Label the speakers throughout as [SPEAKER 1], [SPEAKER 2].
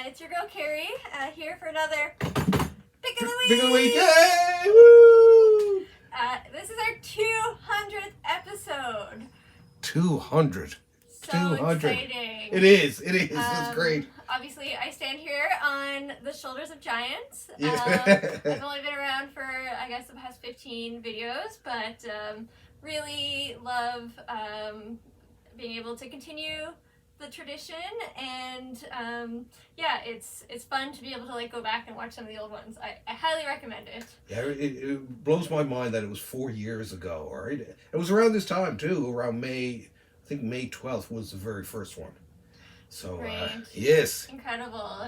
[SPEAKER 1] It's your girl Carrie, here for another Pick of the Week!
[SPEAKER 2] Pick of the Week! Yay! Woo!
[SPEAKER 1] This is our 200th episode.
[SPEAKER 2] 200.
[SPEAKER 1] So
[SPEAKER 2] 200.
[SPEAKER 1] exciting.
[SPEAKER 2] It is. It's great.
[SPEAKER 1] Obviously, I stand here on the shoulders of giants.
[SPEAKER 2] Yeah.
[SPEAKER 1] I've only been around for, I guess, the past 15 videos, but really love being able to continue the tradition, and it's fun to be able to like go back and watch some of the old ones. I highly recommend it.
[SPEAKER 2] Yeah, it blows my mind that it was 4 years ago, all right? It was around this time, too, around May, I think May 12th was the very first one. So,
[SPEAKER 1] Right.
[SPEAKER 2] yes.
[SPEAKER 1] Incredible.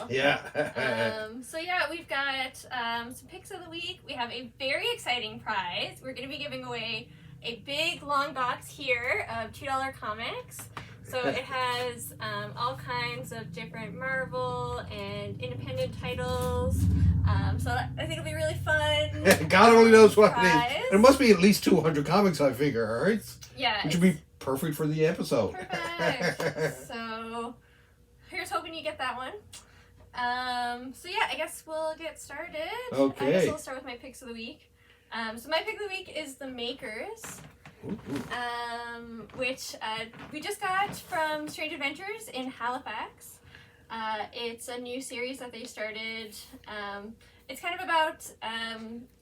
[SPEAKER 2] Yeah.
[SPEAKER 1] So yeah, we've got some picks of the week. We have a very exciting prize. We're going to be giving away a big long box here of $2 comics. So it has all kinds of different Marvel and independent titles. So I think it'll be really fun.
[SPEAKER 2] God only knows what
[SPEAKER 1] prize.
[SPEAKER 2] it is. There must be at least 200 comics, I figure, all right?
[SPEAKER 1] Yeah.
[SPEAKER 2] Which would be perfect for the episode.
[SPEAKER 1] Perfect. So here's hoping you get that one. So yeah, I guess we'll get started.
[SPEAKER 2] Okay.
[SPEAKER 1] I guess we'll start with my picks of the week. So my pick of the week is The Makers.
[SPEAKER 2] Ooh.
[SPEAKER 1] Which we just got from Strange Adventures in Halifax. It's a new series that they started. It's kind of about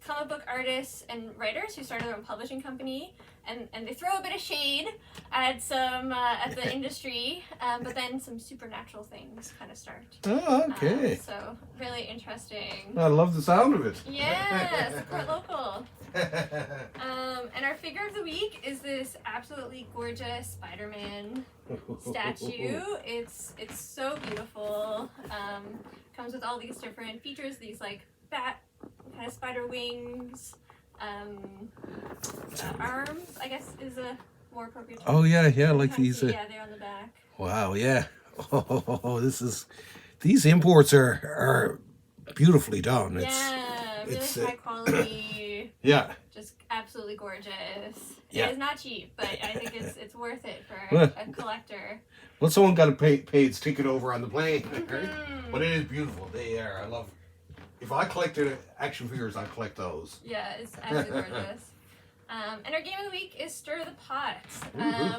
[SPEAKER 1] comic book artists and writers who started their own publishing company, and they throw a bit of shade at some at the industry, but then some supernatural things kind of start.
[SPEAKER 2] Oh, okay.
[SPEAKER 1] So really interesting.
[SPEAKER 2] I love the sound of it.
[SPEAKER 1] Yeah, support local. And our figure of the week is this absolutely gorgeous Spider-Man statue. It's so beautiful. Comes with all these different features, these like bat kind of spider wings. Arms, I guess, is a more appropriate term.
[SPEAKER 2] Oh yeah, like these.
[SPEAKER 1] Yeah, they're on the back.
[SPEAKER 2] Wow, yeah. Oh, these imports are beautifully done.
[SPEAKER 1] Yeah, really
[SPEAKER 2] it's,
[SPEAKER 1] high quality.
[SPEAKER 2] Yeah.
[SPEAKER 1] Just absolutely gorgeous.
[SPEAKER 2] Yeah.
[SPEAKER 1] It is not cheap, but I think it's worth it for a collector.
[SPEAKER 2] Well, someone got to pay its ticket over on the plane.
[SPEAKER 1] Mm-hmm.
[SPEAKER 2] But it is beautiful. They are. I love. If I collected action figures, I'd collect those.
[SPEAKER 1] Yeah, it's absolutely gorgeous. And our game of the week is Stir the Pot,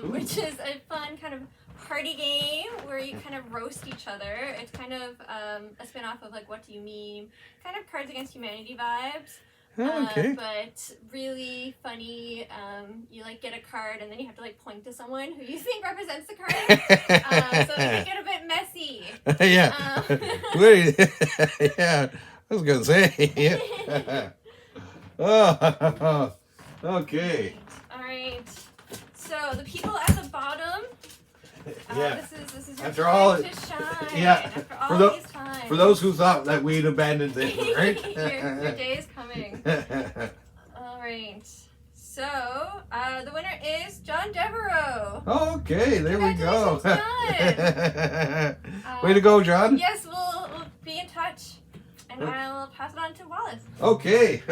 [SPEAKER 1] which is a fun kind of party game where you kind of roast each other. It's kind of a spin-off of like What Do You Meme? Kind of Cards Against Humanity vibes.
[SPEAKER 2] Okay.
[SPEAKER 1] But really funny. You like get a card and then you have to like point to someone who you think represents the card. So it can get a bit messy.
[SPEAKER 2] Yeah. Wait. Yeah. I was gonna say. Yeah. Oh. Okay.
[SPEAKER 1] All right. So the people at the bottom.
[SPEAKER 2] Yeah.
[SPEAKER 1] This is your
[SPEAKER 2] After
[SPEAKER 1] time
[SPEAKER 2] all,
[SPEAKER 1] to shine.
[SPEAKER 2] yeah.
[SPEAKER 1] After all these times.
[SPEAKER 2] For those who thought that we'd abandoned it, right?
[SPEAKER 1] your day is coming. All right. So the winner is John Devereaux.
[SPEAKER 2] Okay, there we go.
[SPEAKER 1] Congratulations,
[SPEAKER 2] Way to go, John.
[SPEAKER 1] Yes, we'll be in touch, and I'll pass it on to Wallace.
[SPEAKER 2] Okay.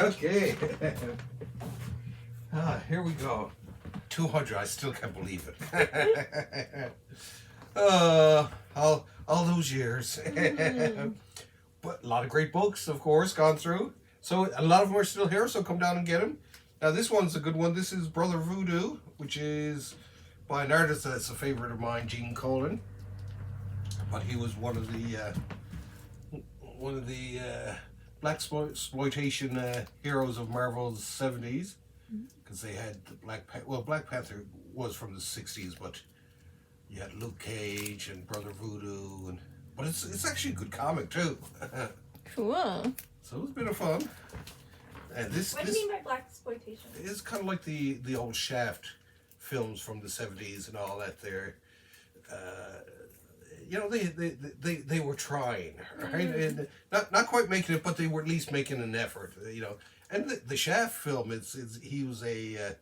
[SPEAKER 2] Here we go. 200. I still can't believe it. All those years. But a lot of great books, of course, gone through. So a lot of them are still here. So come down and get them. Now this one's a good one. This is Brother Voodoo, which is by an artist that's a favorite of mine, Gene Colan. But he was one of the black exploitation heroes of Marvel's 70s. Because they had the Black Panther was from the 60s, but you had Luke Cage and Brother Voodoo, but it's actually a good comic too.
[SPEAKER 1] Cool.
[SPEAKER 2] So it was a bit of fun. And
[SPEAKER 1] What do you mean by black exploitation?
[SPEAKER 2] It's kind of like the old Shaft films from the 70s and all that. They're they were trying, right? And not quite making it, but they were at least making an effort, And the Shaft film, he was I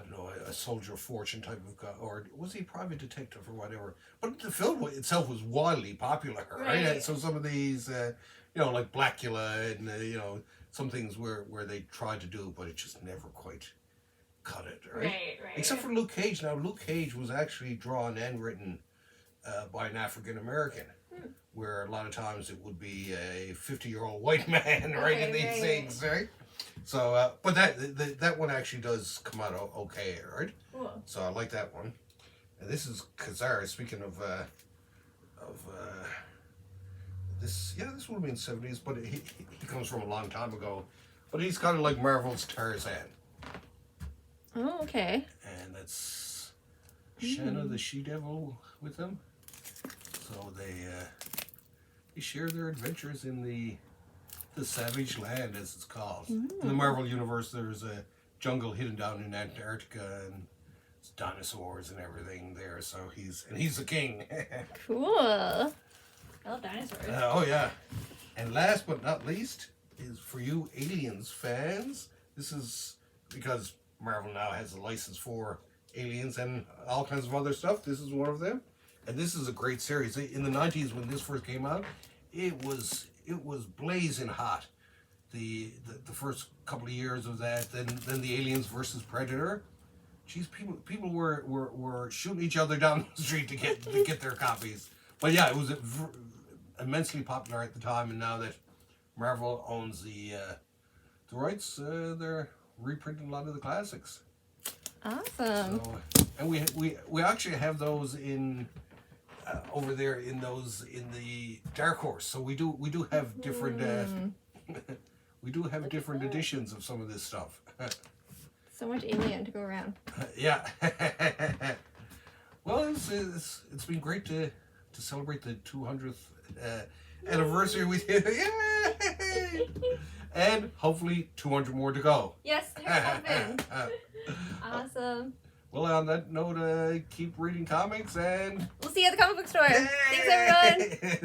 [SPEAKER 2] don't know, a soldier of fortune type of guy, or was he a private detective or whatever? But the film itself was wildly popular, right? And so some of these, like Blackula and some things where they tried to do, but it just never quite cut it, right?
[SPEAKER 1] Right, right.
[SPEAKER 2] Except for Luke Cage. Now, Luke Cage was actually drawn and written by an African American, where a lot of times it would be a 50-year-old white man writing these
[SPEAKER 1] right.
[SPEAKER 2] things, right? So, but that one actually does come out okay, right?
[SPEAKER 1] Cool.
[SPEAKER 2] So I like that one. And this is Kazar. Speaking of this, yeah, this would have been 70s, but he comes from a long time ago. But he's kind of like Marvel's Tarzan.
[SPEAKER 1] Oh, okay.
[SPEAKER 2] And that's Shanna the She-Devil with them. So they share their adventures in the Savage Land, as it's called. In the Marvel universe, there's a jungle hidden down in Antarctica, and it's dinosaurs and everything there. So he's the king.
[SPEAKER 1] Cool. I love dinosaurs.
[SPEAKER 2] Oh yeah. And last but not least is for you Aliens fans. This is because Marvel now has a license for Aliens and all kinds of other stuff. This is one of them. And this is a great series. In the 90s when this first came out, it was blazing hot. The first couple of years of that, then the Aliens versus Predator. Geez, people were shooting each other down the street to get their copies. But yeah, it was immensely popular at the time, and now that Marvel owns the rights, they're reprinting a lot of the classics.
[SPEAKER 1] Awesome.
[SPEAKER 2] So, and we actually have those in over there in the Dark Horse. So we do have different we do have different editions of some of this stuff.
[SPEAKER 1] So much Alien to go around.
[SPEAKER 2] Yeah. Well, it's been great to celebrate the 200th anniversary with you. Yay! And hopefully 200 more to go.
[SPEAKER 1] Yes, there have been. Awesome.
[SPEAKER 2] Well, on that note, keep reading comics and
[SPEAKER 1] We'll see you at the comic book store. Thanks, everyone.